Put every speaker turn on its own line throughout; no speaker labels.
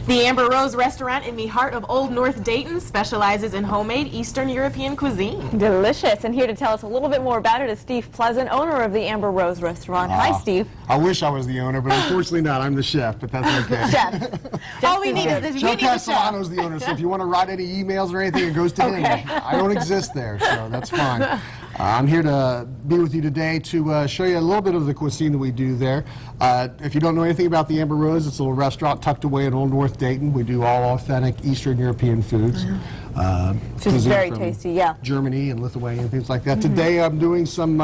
The Amber Rose restaurant in the heart of Old North Dayton specializes in homemade Eastern European cuisine.
Delicious. And here to tell us a little bit more about it is Steve Pleasant, owner of the Amber Rose restaurant. Hi, Steve.
I wish I was the owner, but unfortunately not. I'm the chef, but that's okay.
Chef.
All we need is this.
Joe Castellano's the owner, so if you want to write any emails or anything, it goes to him. I don't exist there, so that's fine. I'm here to be with you today to show you a little bit of the cuisine that we do there. If you don't know anything about the Amber Rose, it's a little restaurant tucked away in Old North Dayton. We do all authentic Eastern European foods.
Just very tasty, yeah.
Germany and Lithuania and things like that. Today I'm doing some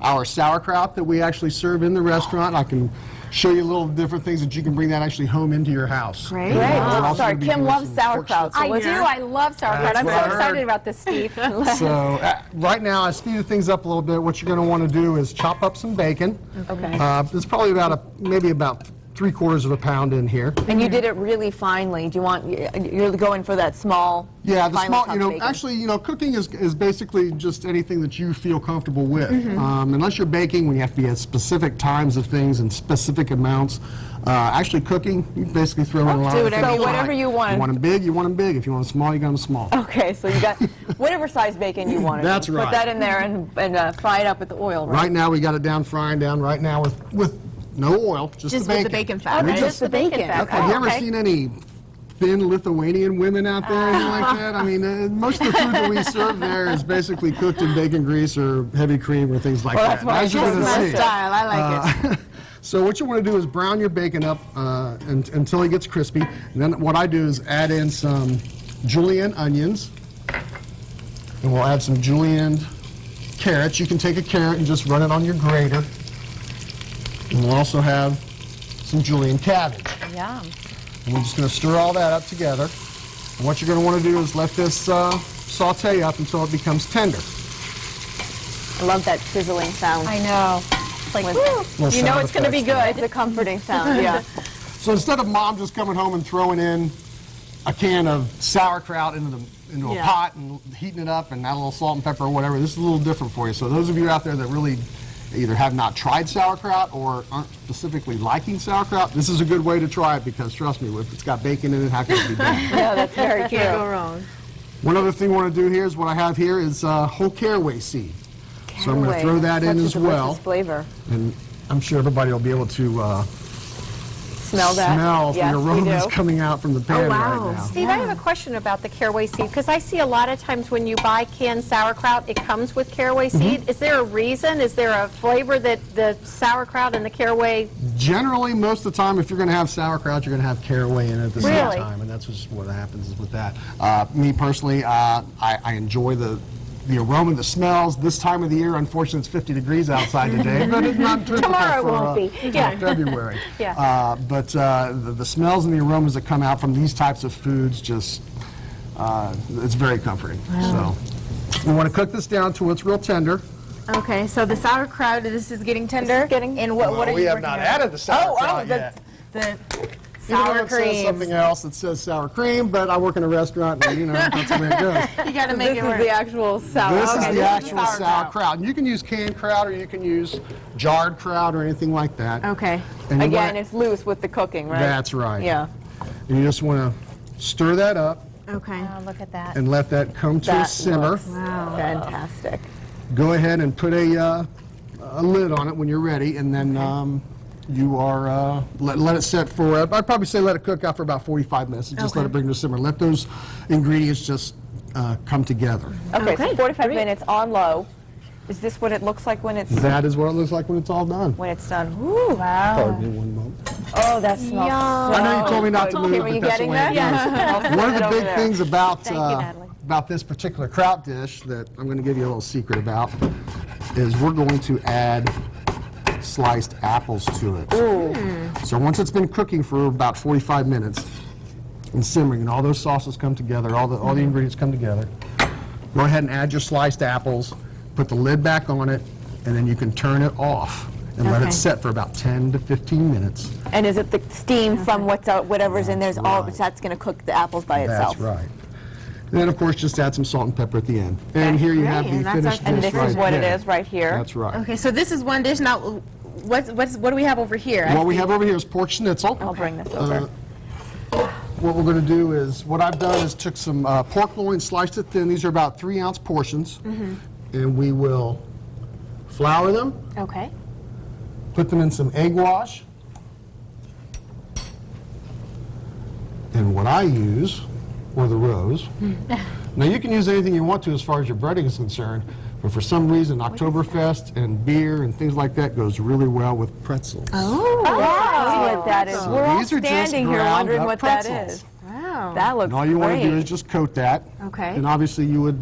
our sauerkraut that we actually serve in the restaurant. I can show you little different things that you can bring that actually home into your house.
Great.
Great.
We're also
Sorry,
gonna be
Kim
doing
loves
some
sauerkraut. So
I do. I love sauerkraut. I'm so
what I
excited
heard.
about this, Steve.
So right now, I speeded things up a little bit. What you're going to want to do is chop up some bacon.
Okay.
There's probably maybe about 3/4 pound in here.
And you did it really finely. Do you want, you're going for that small,
Yeah, the
finely
small,
chopped bacon.
actually, cooking is basically just anything that you feel comfortable with. Unless you're baking, when you have to be at specific times of things and specific amounts. Actually cooking, you basically throw in a lot
do
of
whatever
things.
you want.
whatever you want.
You want them big, you want them big. If you want them small, you got them small.
Okay, so you got whatever size bacon you want.
That's right.
Put that in there and fry it up with the oil, right?
Right now, we got it frying down right now with no oil, just
Just
the bacon.
with the bacon fat,
Okay,
right?
just the bacon fat.
Have you ever
Okay.
seen any thin Lithuanian women out there, anything like that? I mean, most of the food that we serve there is basically cooked in bacon grease or heavy cream or things like
Well,
that.
that's what I
As you're
just
gonna
meant.
see.
Style, I like it.
So what you want to do is brown your bacon up until it gets crispy. And then what I do is add in some julienne onions. And we'll add some julienne carrots. You can take a carrot and just run it on your grater. And we'll also have some julienne cabbage.
Yum.
And we're just going to stir all that up together. And what you're going to want to do is let this saute up until it becomes tender.
I love that sizzling sound.
I know. It's like, woo.
Little
You know
sound
it's going to be
effects.
good.
It's a comforting sound, yeah.
So instead of mom just coming home and throwing in a can of sauerkraut into a
Yeah.
pot and heating it up and add a little salt and pepper or whatever, this is a little different for you. So those of you out there that really either have not tried sauerkraut or aren't specifically liking sauerkraut, this is a good way to try it because trust me, if it's got bacon in it, how can it be bad?
Yeah, that's very true.
Can't go wrong.
One other thing I want to do here is what I have here is whole caraway seed. So I'm going to throw that in as well.
Flavor.
And I'm sure everybody will be able to
Smell that?
smell
Yes,
the
we
aromas
do.
coming out from the pan
wow.
right now.
Steve, I have a question about the caraway seed, because I see a lot of times when you buy canned sauerkraut, it comes with caraway seed. Is there a reason? Is there a flavor that the sauerkraut and the caraway...
Generally, most of the time, if you're going to have sauerkraut, you're going to have caraway in it at the
Really?
same time, and that's just what happens is with that. Me personally, I enjoy the aroma, the smells. This time of the year, unfortunately, it's 50 degrees outside today, but it's not typical
Tomorrow
for,
won't be. Yeah.
February.
Yeah.
But the smells and the aromas that come out from these types of foods just, it's very comforting. So we want to cook this down till it's real tender.
Okay, so the sauerkraut, this is getting tender.
This is getting-
And what are
we
you
have
working
not
on?
added the sauerkraut yet.
The
Even
sour
though it says
cream.
something else that says sour cream, but I work in a restaurant, and that's the way it goes.
You got to make
This
it
is
work.
the actual sour.
This
Okay,
is the
this
actual
sauerkraut.
sauerkraut. And you can use canned kraut or you can use jarred kraut or anything like that.
Okay.
And you
Again,
wanna-
it's loose with the cooking, right?
That's right.
Yeah.
And you just want to stir that up
Okay.
Oh, look at that.
and let that come to a
That
simmer.
looks fantastic.
Go ahead and put a lid on it when you're ready, and then you are let it set for. I'd probably say let it cook out for about 45 minutes. Just let it bring to a simmer. Let those ingredients just come together.
Okay, so
Okay,
45
great.
minutes on low. Is this what it looks like when it's
That is what it looks like when it's all done.
done? Ooh, wow.
Pardon me one moment.
Oh, that smells so
I know you told me not to move,
Were
but
you
that's the
getting
way
that?
it
Yeah.
goes. One of the big things about
Thank you, Natalie.
about this particular kraut dish that I'm going to give you a little secret about is we're going to add sliced apples to it. So once it's been cooking for about 45 minutes and simmering, and all those sauces come together, all the ingredients come together, go ahead and add your sliced apples, put the lid back on it, and then you can turn it off and let
Okay.
it set for about 10 to 15 minutes.
And is it the steam from whatever's in there's all
right.
that's going to cook the apples by itself?
That's right. And then, of course, just add some salt and pepper at the end. And here you have
Great,
the
and that's our
finished dish
And this
right
is what it
there.
is right here.
That's right.
Okay, so this is one dish. Now, what do we have over here?
What we have over here is pork schnitzel.
I'll bring this over.
what we're going to do is, what I've done is took some pork loin, sliced it thin. These are about 3-ounce portions. And we will flour them,
Okay.
put them in some egg wash. And what I use, or the rose. Now you can use anything you want to as far as your breading is concerned, but for some reason Oktoberfest and beer and things like that goes really well with pretzels.
Oh, that's what that is.
So
We're all
these are just
standing here
ground
wondering
up
what
pretzels.
that is.
Wow.
That looks
And all you want to do
great.
is just coat that.
Okay.
And obviously you would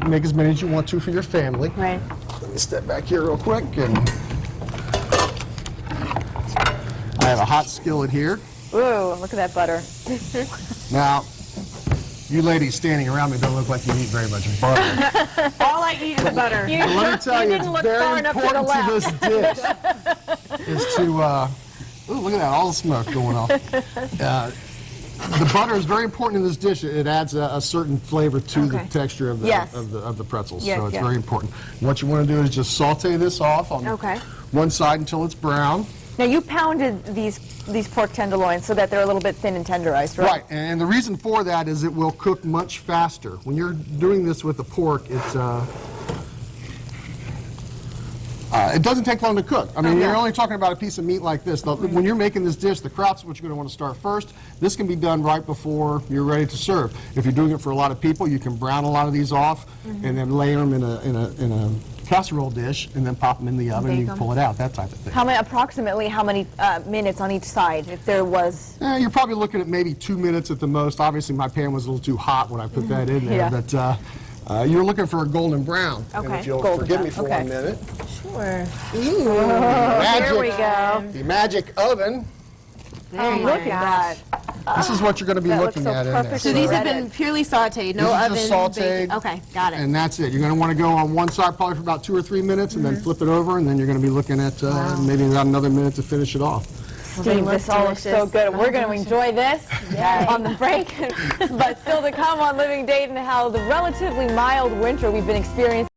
make as many as you want to for your family.
Right.
Let me step back here real quick. And I have a hot skillet here.
Ooh, look at that butter.
Now, you ladies standing around me don't look like you eat very much butter.
All I eat is butter.
But let me tell you,
didn't
it's
look
very
far enough to the
important to this dish is to, ooh, look at that, all the smoke going off. The butter is very important in this dish. It adds a certain flavor to the
Okay.
texture of the,
Yes.
of the pretzels,
Yes,
so it's
yes.
very important. What you want to do is just saute this off on
Okay.
one side until it's brown.
Now, you pounded these pork tenderloins so that they're a little bit thin and tenderized, right?
Right, and the reason for that is it will cook much faster. When you're doing this with the pork, it's it doesn't take long to cook. I mean, you're only talking about a piece of meat like this. When you're making this dish, the kraut's what you're going to want to start first. This can be done right before you're ready to serve. If you're doing it for a lot of people, you can brown a lot of these off and then layer them in a casserole dish and then pop them in the oven and you can pull it out, that type of thing.
Approximately how many minutes on each side, if there was?
You're probably looking at maybe 2 minutes at the most. Obviously, my pan was a little too hot when I put that in there,
Yeah.
but you're looking for a golden brown. And
Okay.
if you'll
Golden
forgive me
brown,
for
okay.
1 minute.
Sure.
Magic,
we go.
The magic oven.
There you
Look
go.
at that.
This is what you're going to be
That looks
looking
so
at in there.
perfect.
So these have
Breaded.
been purely sauteed, no
These are
oven.
just sauteed.
bacon. Okay, got it.
And that's it. You're going to want to go on one side probably for about 2 or 3 minutes and then flip it over, and then you're going to be looking at maybe about another minute to finish it off.
Steve, this all looks so
delicious.
good. We're going to enjoy this on the break. But still to come on Living Dayton, how the relatively mild winter we've been experiencing